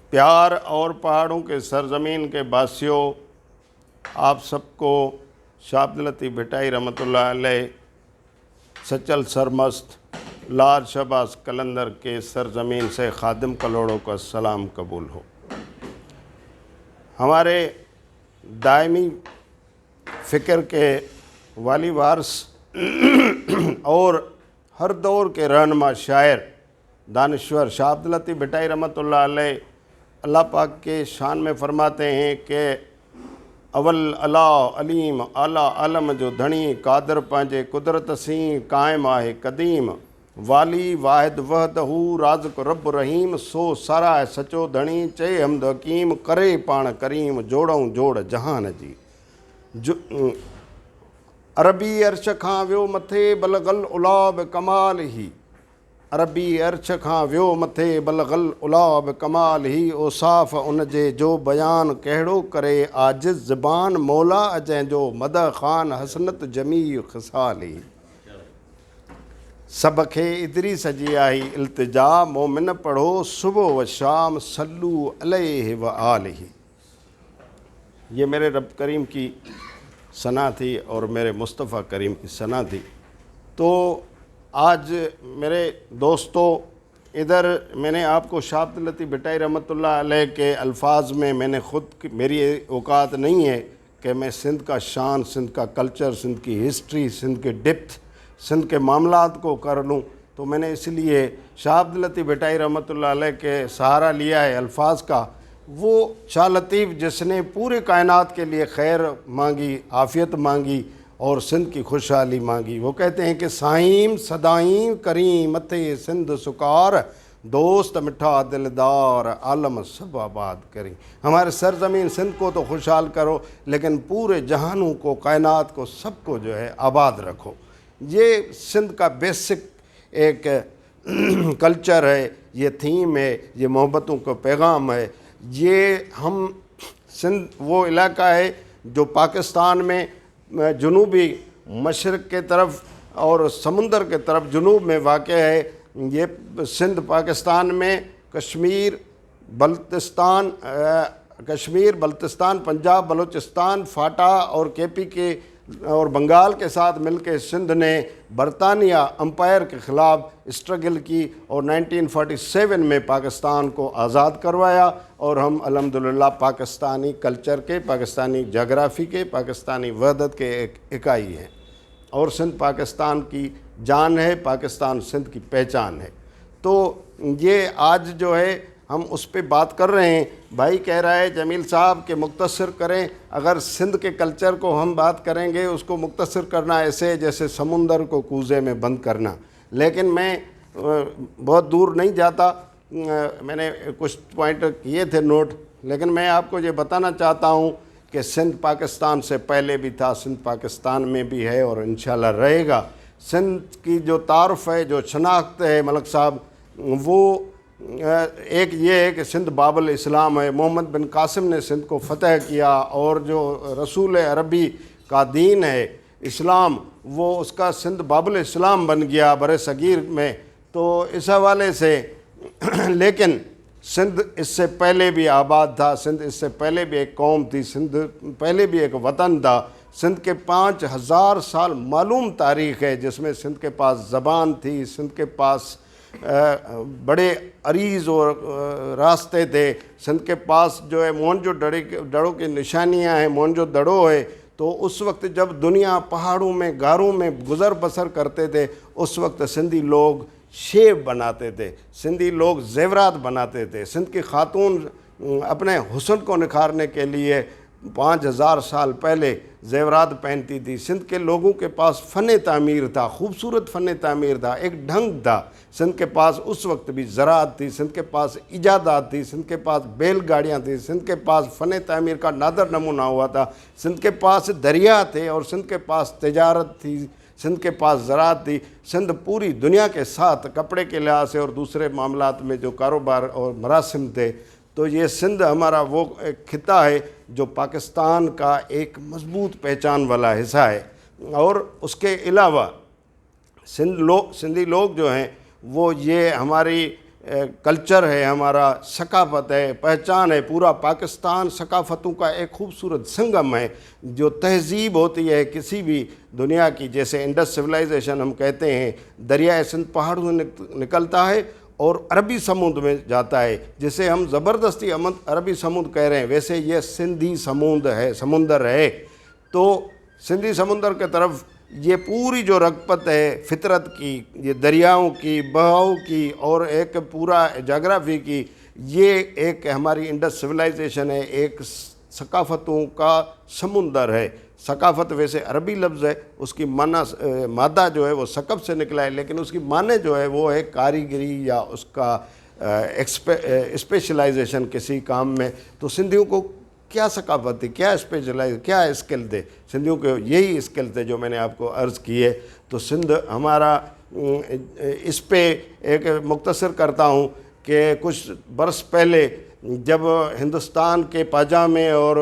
پیار اور پہاڑوں کے سرزمین کے باسیوں، آپ سب کو شاہ عبداللطیف بھٹائی رحمۃ اللہ علیہ سچل سرمست لال شہباز قلندر کے سرزمین سے خادم کلوڑوں کا سلام قبول ہو۔ ہمارے دائمی فکر کے والی وارث اور ہر دور کے رہنما شاعر دانشور شاہ عبداللطیف بھٹائی رحمۃ اللہ علیہ اللہ پاک کے شان میں فرماتے ہیں کہ اول اللہ علیم اعلیٰ عالم جو دھنی قادر پانجے قدرت سیں قائم آہے قدیم والی واحد وحدہ رازق رب رحیم سو سارا سچو دھنی چے حمد حکیم کرے پان کریم جوڑوں جوڑ جہان جی عربی عرش کھاں ویو متھے بلغل الا بکمال ہی عربی عرش کھاں ویو متھے بلغل الا بکمال ہی اوصاف ان جے جو بیان کہڑو کرے عاجز زبان مولا اجیں جو مدح خان حسنت جمیع خصال ہی سب کھے ادری سجی آہی التجا مومن پڑھو صبح و شام صلو علیہ و آلہ۔ یہ میرے رب کریم کی ثنا تھی اور میرے مصطفیٰ کریم کی ثنا تھی۔ تو آج میرے دوستو ادھر میں نے آپ کو شاہ عبداللطیف بھٹائی رحمۃ اللہ علیہ کے الفاظ میں نے خود میری اوقات نہیں ہے کہ میں سندھ کا شان، سندھ کا کلچر، سندھ کی ہسٹری، سندھ کے ڈپتھ، سندھ کے معاملات کو کر لوں، تو میں نے اس لیے شاہ عبداللطیف بھٹائی رحمۃ اللہ علیہ کے سہارا لیا ہے الفاظ کا۔ وہ شاہ لطیف جس نے پورے کائنات کے لیے خیر مانگی، عافیت مانگی اور سندھ کی خوشحالی مانگی۔ وہ کہتے ہیں کہ سائیم صدائیں کریم متھے سندھ سکار دوست مٹھا دلدار عالم سب آباد کریں۔ ہمارے سرزمین سندھ کو تو خوشحال کرو لیکن پورے جہانوں کو، کائنات کو، سب کو جو ہے آباد رکھو۔ یہ سندھ کا بیسک ایک کلچر ہے، یہ تھیم ہے، یہ محبتوں کا پیغام ہے۔ یہ ہم سندھ وہ علاقہ ہے جو پاکستان میں جنوبی مشرق کے طرف اور سمندر کے طرف جنوب میں واقع ہے۔ یہ سندھ پاکستان میں کشمیر، بلتستان، پنجاب، بلوچستان، فاٹا اور کے پی کے اور بنگال کے ساتھ مل کے سندھ نے برطانیہ امپائر کے خلاف اسٹرگل کی اور 1947 میں پاکستان کو آزاد کروایا، اور ہم الحمدللہ پاکستانی کلچر کے، پاکستانی جغرافی کے، پاکستانی وحدت کے ایک اکائی ہیں، اور سندھ پاکستان کی جان ہے، پاکستان سندھ کی پہچان ہے۔ تو یہ آج جو ہے ہم اس پہ بات کر رہے ہیں۔ بھائی کہہ رہا ہے جمیل صاحب کہ مختصر کریں، اگر سندھ کے کلچر کو ہم بات کریں گے اس کو مختصر کرنا ایسے جیسے سمندر کو کوزے میں بند کرنا، لیکن میں بہت دور نہیں جاتا، میں نے کچھ پوائنٹ کیے تھے نوٹ، لیکن میں آپ کو یہ بتانا چاہتا ہوں کہ سندھ پاکستان سے پہلے بھی تھا، سندھ پاکستان میں بھی ہے اور انشاءاللہ رہے گا۔ سندھ کی جو تعارف ہے، جو شناخت ہے ملک صاحب، وہ ایک یہ ہے کہ سندھ باب الاسلام ہے۔ محمد بن قاسم نے سندھ کو فتح کیا، اور جو رسول عربی کا دین ہے اسلام، وہ اس کا سندھ باب الاسلام بن گیا بر صغیر میں۔ تو اس حوالے سے لیکن سندھ اس سے پہلے بھی آباد تھا، سندھ اس سے پہلے بھی ایک قوم تھی، سندھ پہلے بھی ایک وطن تھا۔ سندھ کے 5000 سال معلوم تاریخ ہے، جس میں سندھ کے پاس زبان تھی، سندھ کے پاس بڑے عریض اور راستے تھے، سندھ کے پاس جو ہے مونجو ڈڑوں کی نشانیاں ہیں، مونجو دڑو ہے۔ تو اس وقت جب دنیا پہاڑوں میں، غاروں میں گزر بسر کرتے تھے، اس وقت سندھی لوگ شیب بناتے تھے، سندھی لوگ زیورات بناتے تھے۔ سندھ کی خاتون اپنے حسن کو نکھارنے کے لیے 5000 سال پہلے زیورات پہنتی تھی۔ سندھ کے لوگوں کے پاس فن تعمیر تھا، خوبصورت فن تعمیر تھا، ایک ڈھنگ تھا۔ سندھ کے پاس اس وقت بھی زراعت تھی، سندھ کے پاس ایجادات تھی، سندھ کے پاس بیل گاڑیاں تھیں، سندھ کے پاس فن تعمیر کا نادر نمونہ ہوا تھا، سندھ کے پاس دریا تھے، اور سندھ کے پاس تجارت تھی، سندھ کے پاس زراعت تھی۔ سندھ پوری دنیا کے ساتھ کپڑے کے لحاظ سے اور دوسرے معاملات میں جو کاروبار اور مراسم تھے، تو یہ سندھ ہمارا وہ ایک خطہ ہے جو پاکستان کا ایک مضبوط پہچان والا حصہ ہے۔ اور اس کے علاوہ سندھی لوگ جو ہیں وہ یہ ہماری کلچر ہے، ہمارا ثقافت ہے، پہچان ہے۔ پورا پاکستان ثقافتوں کا ایک خوبصورت سنگم ہے۔ جو تہذیب ہوتی ہے کسی بھی دنیا کی، جیسے انڈس سویلائزیشن ہم کہتے ہیں، دریائے سندھ پہاڑوں سے نکلتا ہے اور عربی سمند میں جاتا ہے، جسے ہم زبردستی عربی سمند کہہ رہے ہیں، ویسے یہ سندھی سمندر ہے۔ تو سندھی سمندر کے طرف یہ پوری جو رغبت ہے فطرت کی، یہ دریاؤں کی، بہاؤ کی اور ایک پورا جغرافی کی، یہ ایک ہماری انڈس سویلائزیشن ہے، ایک ثقافتوں کا سمندر ہے۔ ثقافت ویسے عربی لفظ ہے، اس کی معنی مادہ جو ہے وہ ثقف سے نکلا ہے، لیکن اس کی معنی جو ہے وہ ہے کاریگری یا اس کا اسپیشلائزیشن کسی کام میں۔ تو سندھیوں کو کیا ثقافت تھی، کیا کیا اسکل تھے؟ سندھیوں کے یہی اسکل تھے جو میں نے آپ کو عرض کی ہے۔ تو سندھ ہمارا، اس پہ ایک مختصر کرتا ہوں کہ کچھ برس پہلے جب ہندوستان کے پاجامے اور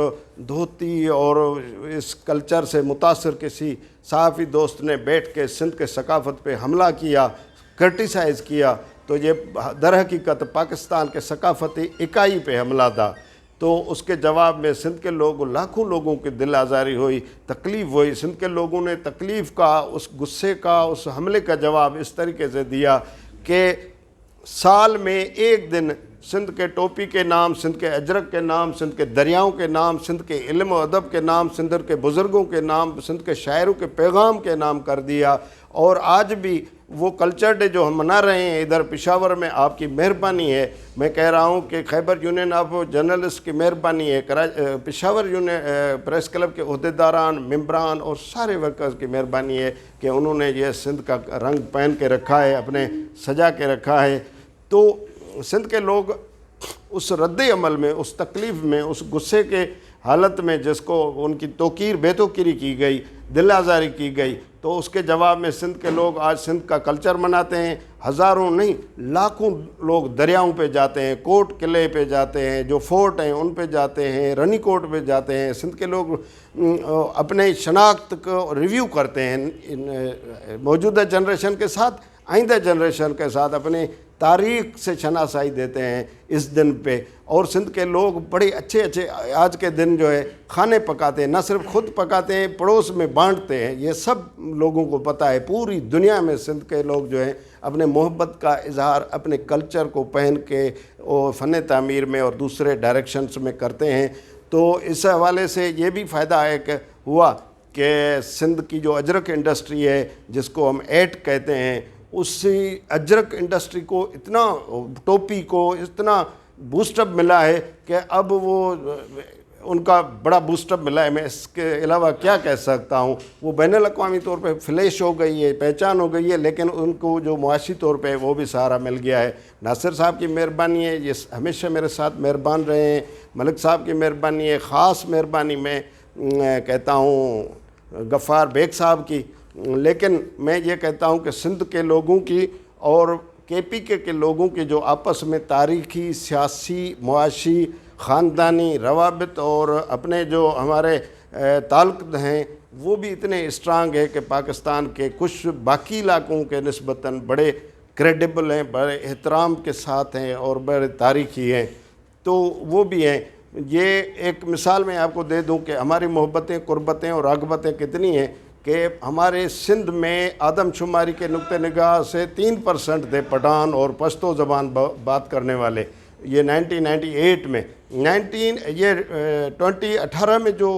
دھوتی اور اس کلچر سے متاثر کسی صحافی دوست نے بیٹھ کے سندھ کے ثقافت پہ حملہ کیا، کرٹیسائز کیا، تو یہ در حقیقت پاکستان کے ثقافتی اکائی پہ حملہ تھا۔ تو اس کے جواب میں سندھ کے لاکھوں لوگوں کی دل آزاری ہوئی، تکلیف ہوئی۔ سندھ کے لوگوں نے تکلیف کا، اس غصے کا، اس حملے کا جواب اس طریقے سے دیا کہ سال میں ایک دن سندھ کے ٹوپی کے نام، سندھ کے اجرک کے نام، سندھ کے دریاؤں کے نام، سندھ کے علم و ادب کے نام، سندھ کے بزرگوں کے نام، سندھ کے شاعروں کے پیغام کے نام کر دیا۔ اور آج بھی وہ کلچر ڈے جو ہم منا رہے ہیں ادھر پشاور میں، آپ کی مہربانی ہے۔ میں کہہ رہا ہوں کہ خیبر یونین آف جرنلسٹ کی مہربانی ہے، پشاور پریس کلب کے عہدیداران، ممبران اور سارے ورکرز کی مہربانی ہے کہ انہوں نے یہ سندھ کا رنگ پہن کے رکھا ہے، اپنے سجا کے رکھا ہے۔ تو سندھ کے لوگ اس رد عمل میں، اس تکلیف میں، اس غصے کے حالت میں، جس کو ان کی توقیر بے توقیری کی گئی، دل آزاری کی گئی، تو اس کے جواب میں سندھ کے لوگ آج سندھ کا کلچر مناتے ہیں۔ ہزاروں نہیں، لاکھوں لوگ دریاؤں پہ جاتے ہیں، کوٹ قلعے پہ جاتے ہیں، جو فورٹ ہیں ان پہ جاتے ہیں، رنی کوٹ پہ جاتے ہیں۔ سندھ کے لوگ اپنے شناخت کو ریویو کرتے ہیں موجودہ جنریشن کے ساتھ، آئندہ جنریشن کے ساتھ اپنے تاریخ سے شناسائی دیتے ہیں اس دن پہ۔ اور سندھ کے لوگ بڑے اچھے آج کے دن جو ہے کھانے پکاتے ہیں، نہ صرف خود پکاتے ہیں، پڑوس میں بانٹتے ہیں۔ یہ سب لوگوں کو پتہ ہے، پوری دنیا میں سندھ کے لوگ جو ہیں اپنے محبت کا اظہار اپنے کلچر کو پہن کے اور فن تعمیر میں اور دوسرے ڈائریکشنز میں کرتے ہیں۔ تو اس حوالے سے یہ بھی فائدہ ایک ہوا کہ سندھ کی جو اجرک انڈسٹری ہے، جس کو ہم ایٹ کہتے ہیں، اسی اجرک انڈسٹری کو اتنا، ٹوپی کو اتنا بوسٹ اپ ملا ہے کہ اب وہ ان کا بڑا بوسٹ اپ ملا ہے۔ میں اس کے علاوہ کیا کہہ سکتا ہوں؟ وہ بین الاقوامی طور پہ فلیش ہو گئی ہے، پہچان ہو گئی ہے، لیکن ان کو جو معاشی طور پہ وہ بھی سہارا مل گیا ہے۔ ناصر صاحب کی مہربانی ہے، یہ ہمیشہ میرے ساتھ مہربان رہے ہیں۔ ملک صاحب کی مہربانی ہے، خاص مہربانی میں کہتا ہوں غفار بیگ صاحب کی۔ لیکن میں یہ کہتا ہوں کہ سندھ کے لوگوں کی اور کے پی کے لوگوں کی جو آپس میں تاریخی، سیاسی، معاشی، خاندانی روابط اور اپنے جو ہمارے تعلق ہیں، وہ بھی اتنے اسٹرانگ ہے کہ پاکستان کے کچھ باقی علاقوں کے نسبتاً بڑے کریڈیبل ہیں، بڑے احترام کے ساتھ ہیں اور بڑے تاریخی ہیں۔ تو وہ بھی ہیں۔ یہ ایک مثال میں آپ کو دے دوں کہ ہماری محبتیں، قربتیں اور راغبتیں کتنی ہیں کہ ہمارے سندھ میں آدم شماری کے نقطہ نگاہ سے 3% تھے پٹھان اور پشتو زبان بات کرنے والے۔ یہ 1998 میں 2018 میں جو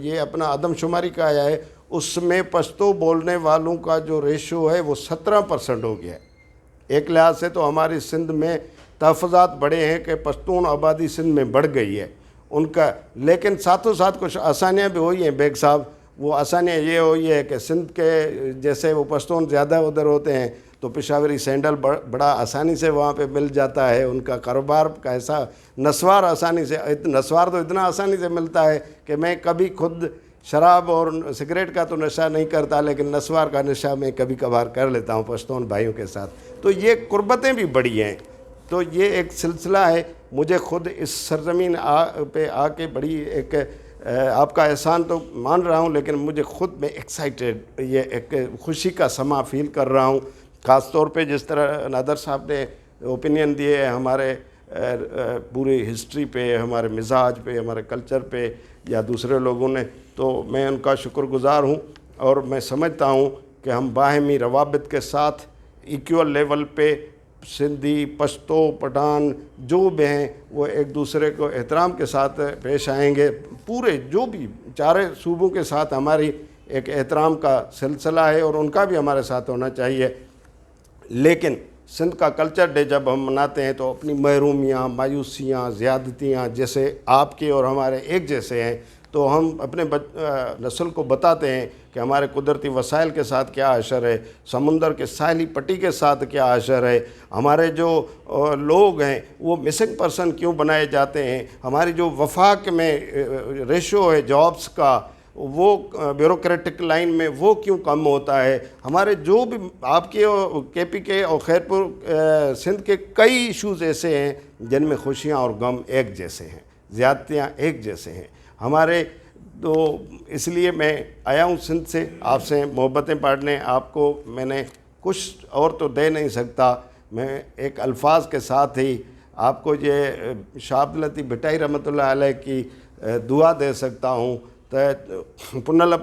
یہ اپنا آدم شماری کا آیا ہے، اس میں پشتو بولنے والوں کا جو ریشو ہے وہ 17% ہو گیا ہے۔ ایک لحاظ سے تو ہماری سندھ میں تحفظات بڑے ہیں کہ پشتون آبادی سندھ میں بڑھ گئی ہے ان کا، لیکن ساتھوں ساتھ کچھ آسانیاں بھی ہوئی ہیں بیگ صاحب۔ وہ آسانیاں یہ ہوئی ہے کہ سندھ کے جیسے وہ پشتون زیادہ ادھر ہوتے ہیں تو پشاوری سینڈل بڑا آسانی سے وہاں پہ مل جاتا ہے، ان کا کاروبار کا ایسا، نسوار آسانی سے، نسوار تو اتنا آسانی سے ملتا ہے کہ میں کبھی خود شراب اور سگریٹ کا تو نشہ نہیں کرتا، لیکن نسوار کا نشہ میں کبھی کبھار کر لیتا ہوں پشتون بھائیوں کے ساتھ۔ تو یہ قربتیں بھی بڑی ہیں۔ تو یہ ایک سلسلہ ہے۔ مجھے خود اس سرزمین پہ آ کے بڑی ایک آپ کا احسان تو مان رہا ہوں، لیکن مجھے خود میں ایکسائٹیڈ، یہ ایک خوشی کا سما فیل کر رہا ہوں خاص طور پہ جس طرح نادر صاحب نے اوپینین دیے ہیں ہمارے پوری ہسٹری پہ، ہمارے مزاج پہ، ہمارے کلچر پہ، یا دوسرے لوگوں نے، تو میں ان کا شکر گزار ہوں، اور میں سمجھتا ہوں کہ ہم باہمی روابط کے ساتھ ایکول لیول پہ سندھی، پشتو، پٹھان جو بھی ہیں وہ ایک دوسرے کو احترام کے ساتھ پیش آئیں گے. پورے جو بھی چارے صوبوں کے ساتھ ہماری ایک احترام کا سلسلہ ہے، اور ان کا بھی ہمارے ساتھ ہونا چاہیے. لیکن سندھ کا کلچر ڈے جب ہم مناتے ہیں تو اپنی محرومیاں، مایوسیاں، زیادتیاں جیسے آپ کے اور ہمارے ایک جیسے ہیں، تو ہم اپنے نسل کو بتاتے ہیں کہ ہمارے قدرتی وسائل کے ساتھ کیا حشر ہے، سمندر کے ساحلی پٹی کے ساتھ کیا حشر ہے، ہمارے جو لوگ ہیں وہ مسنگ پرسن کیوں بنائے جاتے ہیں، ہماری جو وفاق میں ریشو ہے جابس کا وہ بیوروکریٹک لائن میں وہ کیوں کم ہوتا ہے، ہمارے جو بھی آپ کے کے پی کے اور خیرپور سندھ کے کئی ایشوز ایسے ہیں جن میں خوشیاں اور غم ایک جیسے ہیں، زیادتیاں ایک جیسے ہیں ہمارے. تو اس لیے میں آیا ہوں سندھ سے آپ سے محبتیں بانٹنے. آپ کو میں نے کچھ اور تو دے نہیں سکتا، میں ایک الفاظ کے ساتھ ہی آپ کو یہ شاہ عبد اللطیف بھٹائی رحمۃ اللہ علیہ کی دعا دے سکتا ہوں. پنل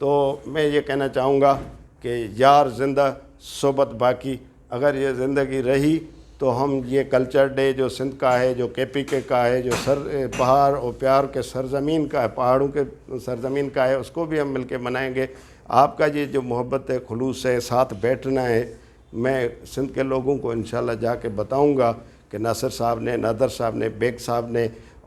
تو میں یہ کہنا چاہوں گا کہ یار زندہ صحبت باقی. اگر یہ زندگی رہی تو ہم یہ کلچر ڈے جو سندھ کا ہے، جو کے پی کے کا ہے، جو پہاڑ اور پیار کے سرزمین کا ہے، پہاڑوں کے سرزمین کا ہے، اس کو بھی ہم مل کے منائیں گے. آپ کا یہ جو محبت ہے، خلوص ہے، ساتھ بیٹھنا ہے، میں سندھ کے لوگوں کو انشاءاللہ جا کے بتاؤں گا کہ ناصر صاحب نے، نادر صاحب نے، بیگ صاحب نے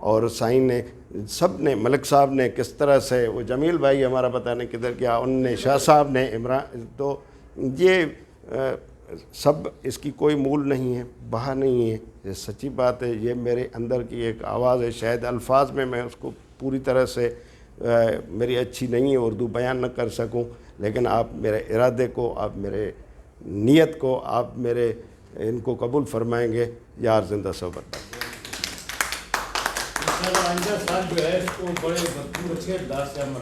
اور سائن نے، سب نے، ملک صاحب نے کس طرح سے، وہ جمیل بھائی ہمارا پتہ نہیں کدھر گیا، ان نے، شاہ صاحب نے، عمران، تو یہ سب اس کی کوئی مول نہیں ہے، بہا نہیں ہے، یہ سچی بات ہے. یہ میرے اندر کی ایک آواز ہے، شاید الفاظ میں اس کو پوری طرح سے میری اچھی نہیں ہے، اردو بیان نہ کر سکوں، لیکن آپ میرے ارادے کو، آپ میرے نیت کو، آپ میرے ان کو قبول فرمائیں گے. یار زندہ صحبت. صاحب جو ہے اس کو بڑے بھرپور اچھے انداز سے